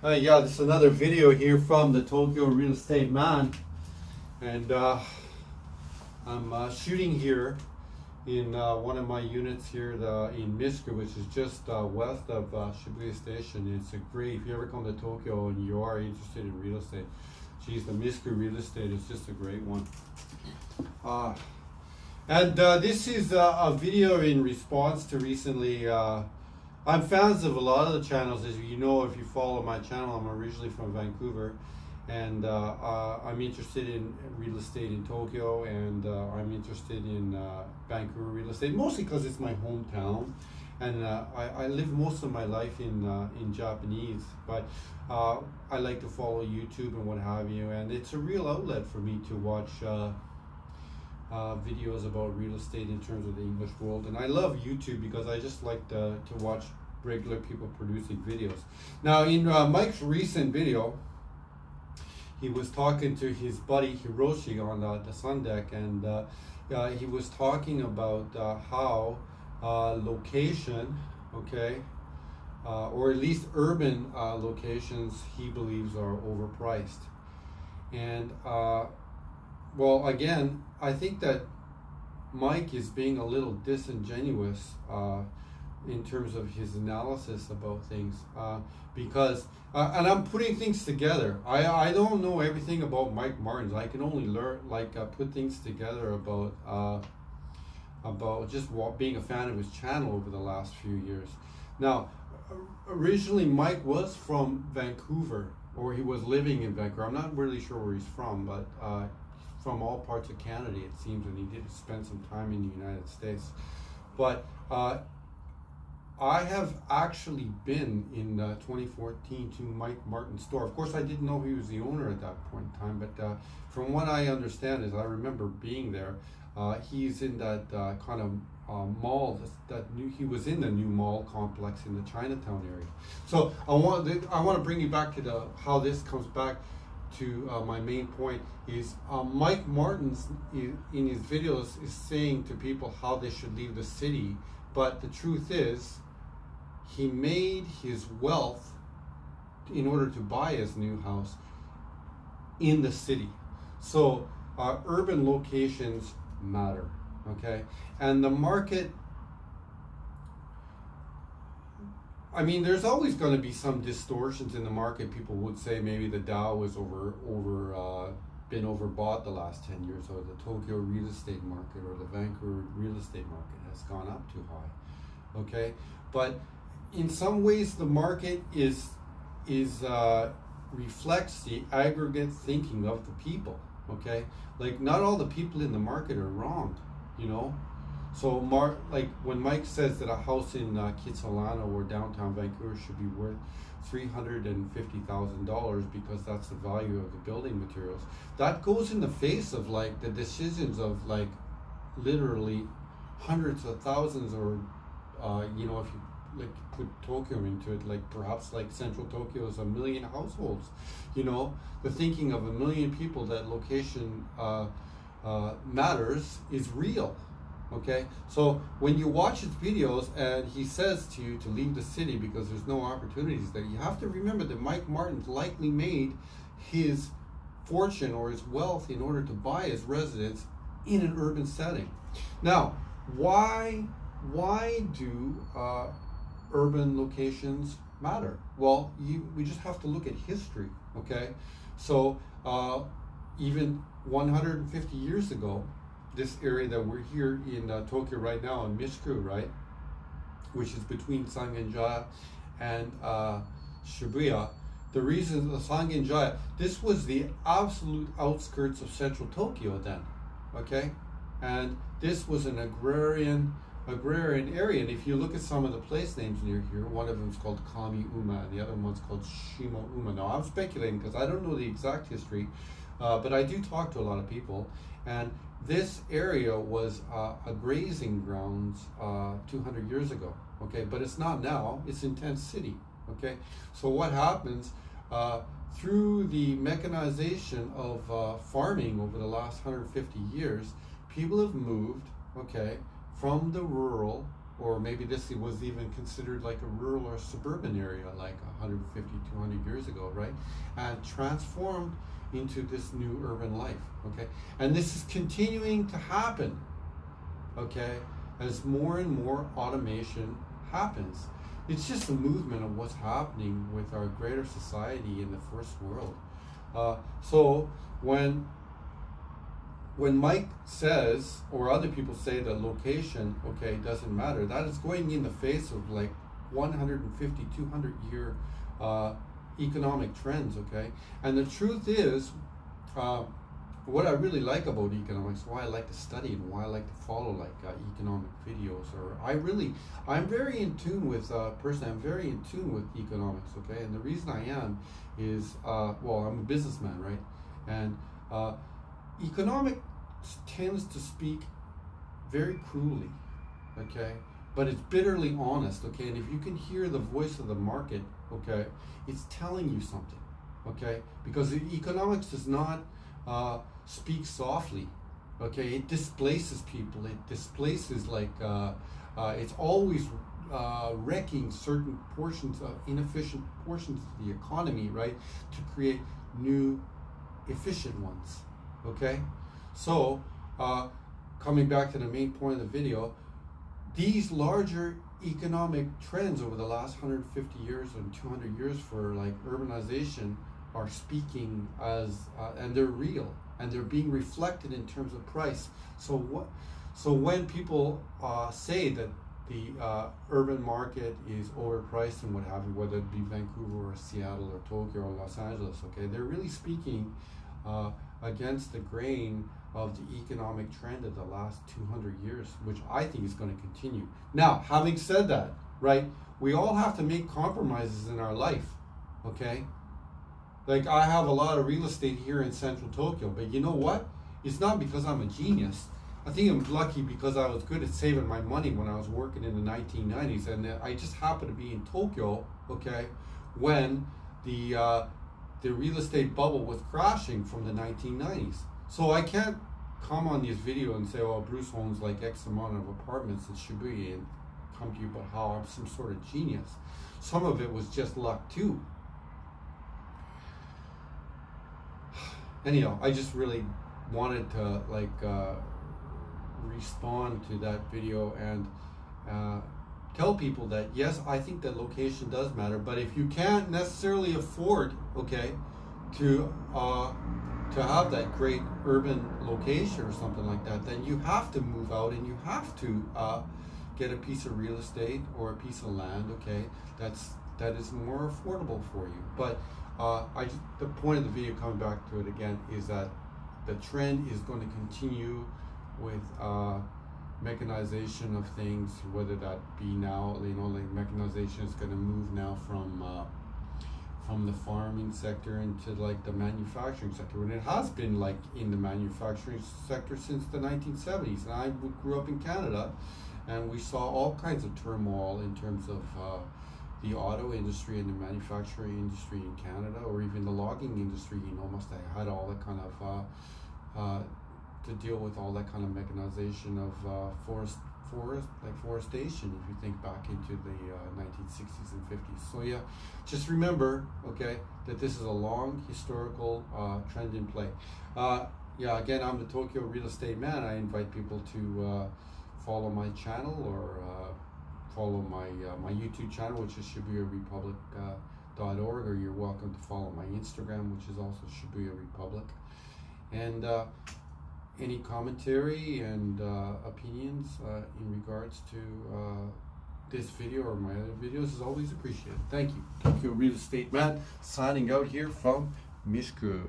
Yeah, this is another video here from the Tokyo Real Estate Man, and I'm shooting here in one of my units here in Misku, which is just west of Shibuya Station. It's a great, if you ever come to Tokyo and you are interested in real estate, geez, the Misku real estate is just a great one. This is a video in response to recently. I'm fans of a lot of the channels, as you know if you follow my channel. I'm originally from Vancouver, and I'm interested in real estate in Tokyo, and I'm interested in Vancouver real estate, mostly because it's my hometown, and I live most of my life in Japanese, but I like to follow YouTube and what have you, and it's a real outlet for me to watch videos about real estate in terms of the English world. And I love YouTube because I just like to watch regular people producing videos. Now in Mike's recent video, he was talking to his buddy Hiroshi on the Sun Deck, and he was talking about how location, okay, or at least urban locations, he believes are overpriced. And well, again, I think that Mike is being a little disingenuous in terms of his analysis about things, because, and I'm putting things together. I don't know everything about Mike Martins. I can only learn, put things together about just being a fan of his channel over the last few years. Now, originally Mike was from Vancouver, or he was living in Vancouver. I'm not really sure where he's from, but from all parts of Canada, it seems, and he did spend some time in the United States. But I have actually been in 2014 to Mike Martin's store. Of course, I didn't know he was the owner at that point in time, but from what I understand is I remember being there. He's in that kind of mall, he was in the new mall complex in the Chinatown area. So I want to bring you back to how this comes back to my main point is Mike Martins in his videos is saying to people how they should leave the city, but the truth is he made his wealth in order to buy his new house in the city. So urban locations matter, okay? And the market, I mean, there's always going to be some distortions in the market. People would say maybe the Dow was been overbought the last 10 years, or the Tokyo real estate market or the Vancouver real estate market has gone up too high. Okay, but in some ways the market reflects the aggregate thinking of the people. Okay, like not all the people in the market are wrong, you know. So like when Mike says that a house in Kitsilano or downtown Vancouver should be worth $350,000 because that's the value of the building materials, that goes in the face of like the decisions of like literally hundreds of thousands, or you know, if you like put Tokyo into it, like perhaps like central Tokyo is 1 million households, you know, the thinking of 1 million people that location matters is real. Okay, so when you watch his videos and he says to you to leave the city because there's no opportunities there, you have to remember that Mike Martins likely made his fortune or his wealth in order to buy his residence in an urban setting. Now, why do urban locations matter? Well, we just have to look at history, okay? So even 150 years ago, this area that we're here in Tokyo right now, in Misku, right, which is between Sangenjaya and Shibuya. The reason the Sangenjaya, this was the absolute outskirts of central Tokyo then, okay, and this was an agrarian area. And if you look at some of the place names near here, one of them is called Kami-uma and the other one's called Shimo-uma. Now I'm speculating because I don't know the exact history, but I do talk to a lot of people, and this area was a grazing grounds 200 years ago, okay? But it's not now, it's in Tent City, okay? So what happens, through the mechanization of farming over the last 150 years, people have moved, okay, from the rural or maybe this was even considered like a rural or suburban area like 150, 200 years ago, right? And transformed into this new urban life, okay? And this is continuing to happen, okay, as more and more automation happens. It's just a movement of what's happening with our greater society in the first world. So when Mike says, or other people say that location, okay, doesn't matter, that is going in the face of like 150, 200 year economic trends, okay? And the truth is, what I really like about economics, why I like to study and why I like to follow like economic videos, or I'm very in tune with, personally, I'm very in tune with economics, okay? And the reason I am is, well, I'm a businessman, right? And economics tends to speak very cruelly, okay? But it's bitterly honest, okay? And if you can hear the voice of the market, okay, it's telling you something, okay? Because economics does not speak softly, okay? It displaces people. It displaces like, it's always wrecking certain portions of inefficient portions of the economy, right? To create new efficient ones, okay? So, coming back to the main point of the video, these larger economic trends over the last 150 years and 200 years for like urbanization are speaking as, and they're real, and they're being reflected in terms of price. So when people say that the urban market is overpriced and what have you, whether it be Vancouver or Seattle or Tokyo or Los Angeles, okay, they're really speaking against the grain of the economic trend of the last 200 years, which I think is going to continue. Now, having said that, right, we all have to make compromises in our life, okay? Like, I have a lot of real estate here in central Tokyo, but you know what? It's not because I'm a genius. I think I'm lucky because I was good at saving my money when I was working in the 1990s, and I just happened to be in Tokyo, okay, when the real estate bubble was crashing from the 1990s. So I can't come on this video and say, well, Bruce owns like X amount of apartments in Shibuya and come to you about how I'm some sort of genius. Some of it was just luck too. Anyhow, I just really wanted to like respond to that video and tell people that yes, I think that location does matter, but if you can't necessarily afford, okay, to have that great urban location or something like that, then you have to move out and you have to get a piece of real estate or a piece of land, okay, that is more affordable for you. But the point of the video, coming back to it again, is that the trend is going to continue with mechanization of things, whether that be now, you know, like mechanization is going to move now from the farming sector into like the manufacturing sector, and it has been like in the manufacturing sector since the 1970s. And I grew up in Canada, and we saw all kinds of turmoil in terms of the auto industry and the manufacturing industry in Canada, or even the logging industry. You know, must have had all that kind of to deal with all that kind of mechanization of forestation, if you think back into the 1960s and 50s. So yeah, just remember, okay, that this is a long historical trend in play. Yeah, again, I'm the Tokyo Real Estate Man. I invite people to follow my channel or follow my YouTube channel, which is ShibuyaRepublic.org, or you're welcome to follow my Instagram, which is also Shibuya Republic. And any commentary and opinions in regards to this video or my other videos is always appreciated. Thank you. Tokyo Real Estate Man signing out here from Mishku.